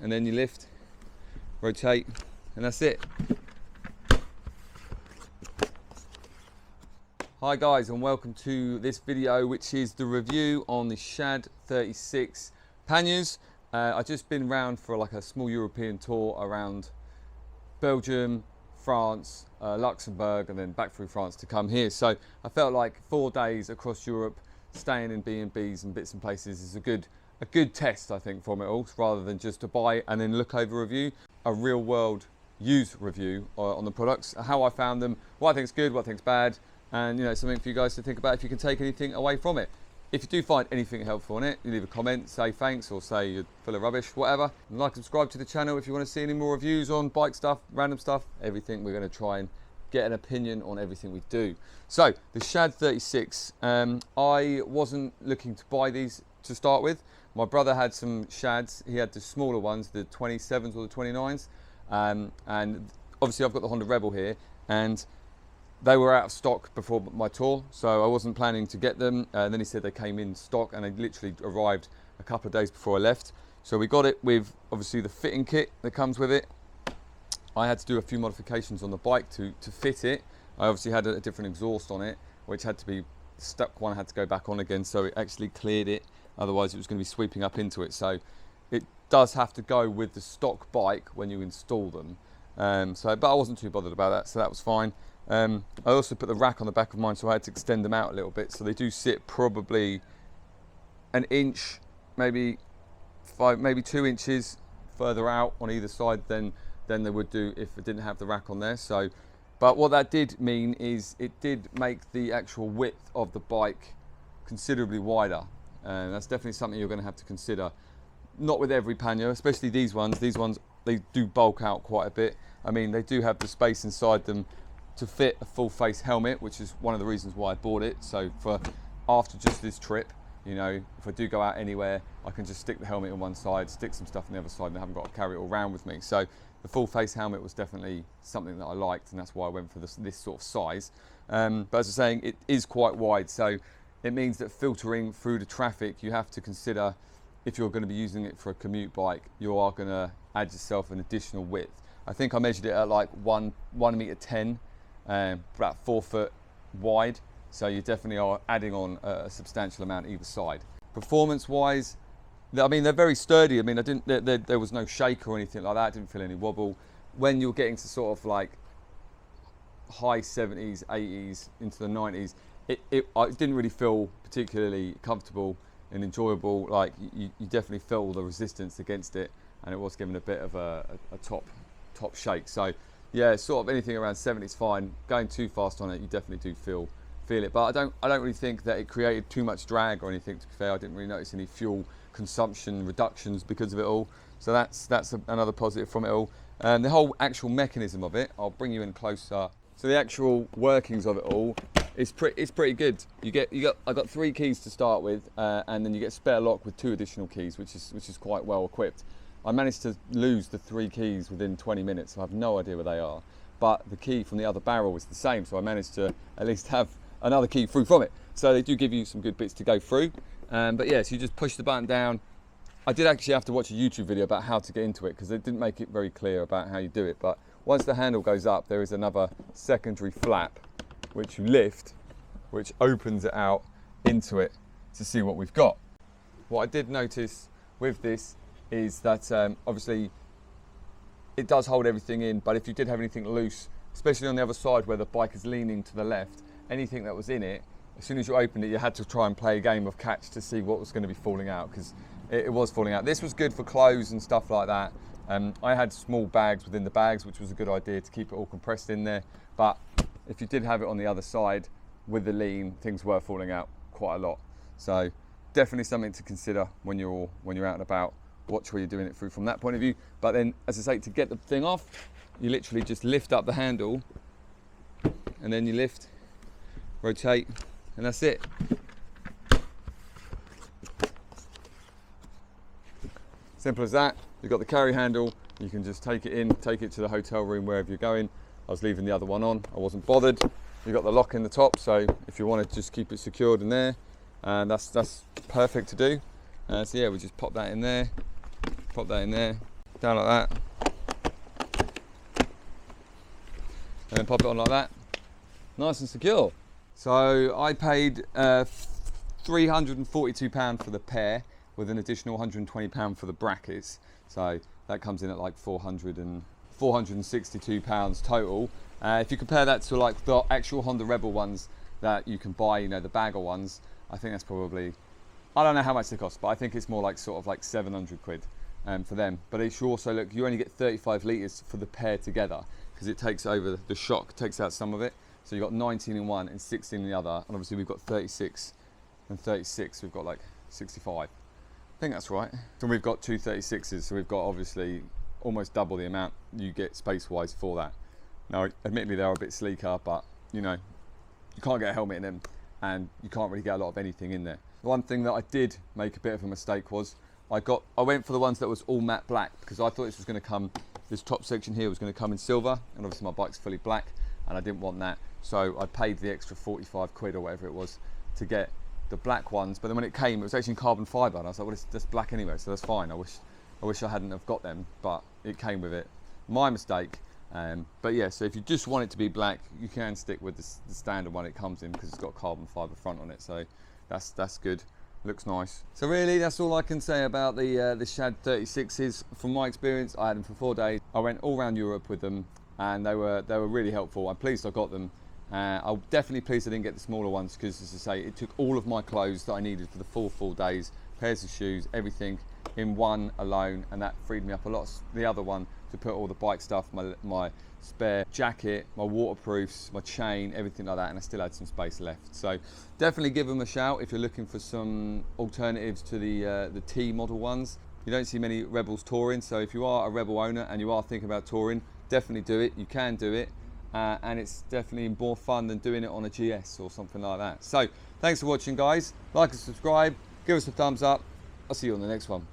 and then you lift, rotate, and that's it. Hi guys, and welcome to this video, which is the review on the Shad 36 panniers. I've just been round for like a small European tour around Belgium, France, Luxembourg, and then back through France to come here. So I felt like 4 days across Europe, staying in B&Bs and bits and places is a good test, I think, from it all, rather than just to buy and then look over review. A real world use review on the products, how I found them, what I think is good, what I think is bad, and something for you guys to think about if you can take anything away from it. If you do find anything helpful on it, you leave a comment, say thanks, or say you're full of rubbish, whatever. And like and subscribe to the channel if you want to see any more reviews on bike stuff, random stuff, everything. We're going to try and get an opinion on everything we do. So the Shad 36, I wasn't looking to buy these to start with. My brother had some Shads. He had the smaller ones, the 27s or the 29s, and obviously I've got the Honda Rebel here, and they were out of stock before my tour, so I wasn't planning to get them. And then he said they came in stock, and they literally arrived a couple of days before I left. So we got it with obviously the fitting kit that comes with it. I had to do a few modifications on the bike to fit it. I obviously had a different exhaust on it, which had to be stuck. One had to go back on again, so it actually cleared it. Otherwise it was going to be sweeping up into it. So it does have to go with the stock bike when you install them. But I wasn't too bothered about that, so that was fine. I also put the rack on the back of mine, so I had to extend them out a little bit. So they do sit probably an inch, maybe 2 inches further out on either side than they would do if it didn't have the rack on there. So, but what that did mean is it did make the actual width of the bike considerably wider. And that's definitely something you're going to have to consider. Not with every pannier, especially these ones. These ones, they do bulk out quite a bit. I mean, they do have the space inside them to fit a full face helmet, which is one of the reasons why I bought it. So for after just this trip, if I do go out anywhere, I can just stick the helmet on one side, stick some stuff on the other side, and I haven't got to carry it all around with me. So the full face helmet was definitely something that I liked, and that's why I went for this sort of size. But as I was saying, it is quite wide, so it means that filtering through the traffic, you have to consider, if you're going to be using it for a commute bike, you are going to add yourself an additional width. I think I measured it at like 1.10 m, about 4 foot wide, so you definitely are adding on a substantial amount either side. Performance wise, I mean, they're very sturdy. I mean, there was no shake or anything like that. I didn't feel any wobble. When you're getting to sort of like high 70s, 80s into the 90s, it didn't really feel particularly comfortable and enjoyable. Like you definitely feel the resistance against it, and it was giving a bit of a top shake. So yeah, sort of anything around 70 is fine. Going too fast on it, you definitely do feel it. But I don't really think that it created too much drag or anything, to be fair. I didn't really notice any fuel consumption reductions because of it all. So that's another positive from it all. And the whole actual mechanism of it, I'll bring you in closer. So the actual workings of it all is pretty good. I got 3 keys to start with, and then you get a spare lock with 2 additional keys, which is quite well equipped. I managed to lose the 3 keys within 20 minutes, so I have no idea where they are. But the key from the other barrel is the same, so I managed to at least have another key through from it. So they do give you some good bits to go through. But yeah, so you just push the button down. I did actually have to watch a YouTube video about how to get into it, because they didn't make it very clear about how you do it. But once the handle goes up, there is another secondary flap, which you lift, which opens it out into it to see what we've got. What I did notice with this is that obviously it does hold everything in, but if you did have anything loose, especially on the other side where the bike is leaning to the left, anything that was in it, as soon as you opened it, you had to try and play a game of catch to see what was going to be falling out, because it was falling out. This was good for clothes and stuff like that. I had small bags within the bags, which was a good idea to keep it all compressed in there. But if you did have it on the other side with the lean, things were falling out quite a lot. So definitely something to consider when you're out and about. Watch where you're doing it through from that point of view. But then, as I say, to get the thing off, you literally just lift up the handle, and then you lift, rotate, and that's it. Simple as that. You've got the carry handle, you can just take it in, take it to the hotel room wherever you're going. I was leaving the other one on, I wasn't bothered. You've got the lock in the top, so if you want to just keep it secured in there, and that's perfect to do. So yeah, we just pop that in there, down like that, and then pop it on like that, nice and secure. So I paid £342 for the pair, with an additional £120 for the brackets. So that comes in at like £462 total. If you compare that to like the actual Honda Rebel ones that you can buy, you know, the bagger ones, I think that's probably, I don't know how much they cost, but I think it's more like sort of like 700 quid for them. But it should also, look, you only get 35 litres for the pair together, because it takes over the shock, takes out some of it. So you've got 19 in one and 16 in the other. And obviously we've got 36 and 36, we've got like 65. I think that's right. So we've got two 36s, so we've got obviously almost double the amount you get space-wise for that. Now, admittedly, they're a bit sleeker, but you know, you can't get a helmet in them, and you can't really get a lot of anything in there. The one thing that I did make a bit of a mistake was, I went for the ones that was all matte black, because I thought this was going to come, this top section here was going to come in silver, and obviously my bike's fully black, and I didn't want that. So I paid the extra 45 quid or whatever it was to get the black ones, but then when it came, it was actually in carbon fibre, and I was like, well, it's just black anyway, so that's fine. I wish I hadn't have got them, but it came with it. My mistake. But yeah, so if you just want it to be black, you can stick with the standard one it comes in, because it's got carbon fibre front on it, so that's good. Looks nice. So really, that's all I can say about the Shad 36s. From my experience, I had them for 4 days. I went all around Europe with them, and they were really helpful. I'm pleased I got them. I'm definitely pleased I didn't get the smaller ones, because, as I say, it took all of my clothes that I needed for the full 4 days, pairs of shoes, everything in one alone, and that freed me up a lot. The other one to put all the bike stuff, my spare jacket, my waterproofs, my chain, everything like that, and I still had some space left. So definitely give them a shout if you're looking for some alternatives to the T model ones. You don't see many Rebels touring, so if you are a Rebel owner and you are thinking about touring, definitely do it. You can do it. And it's definitely more fun than doing it on a GS or something like that. So thanks for watching, guys. Like and subscribe, give us a thumbs up. I'll see you on the next one.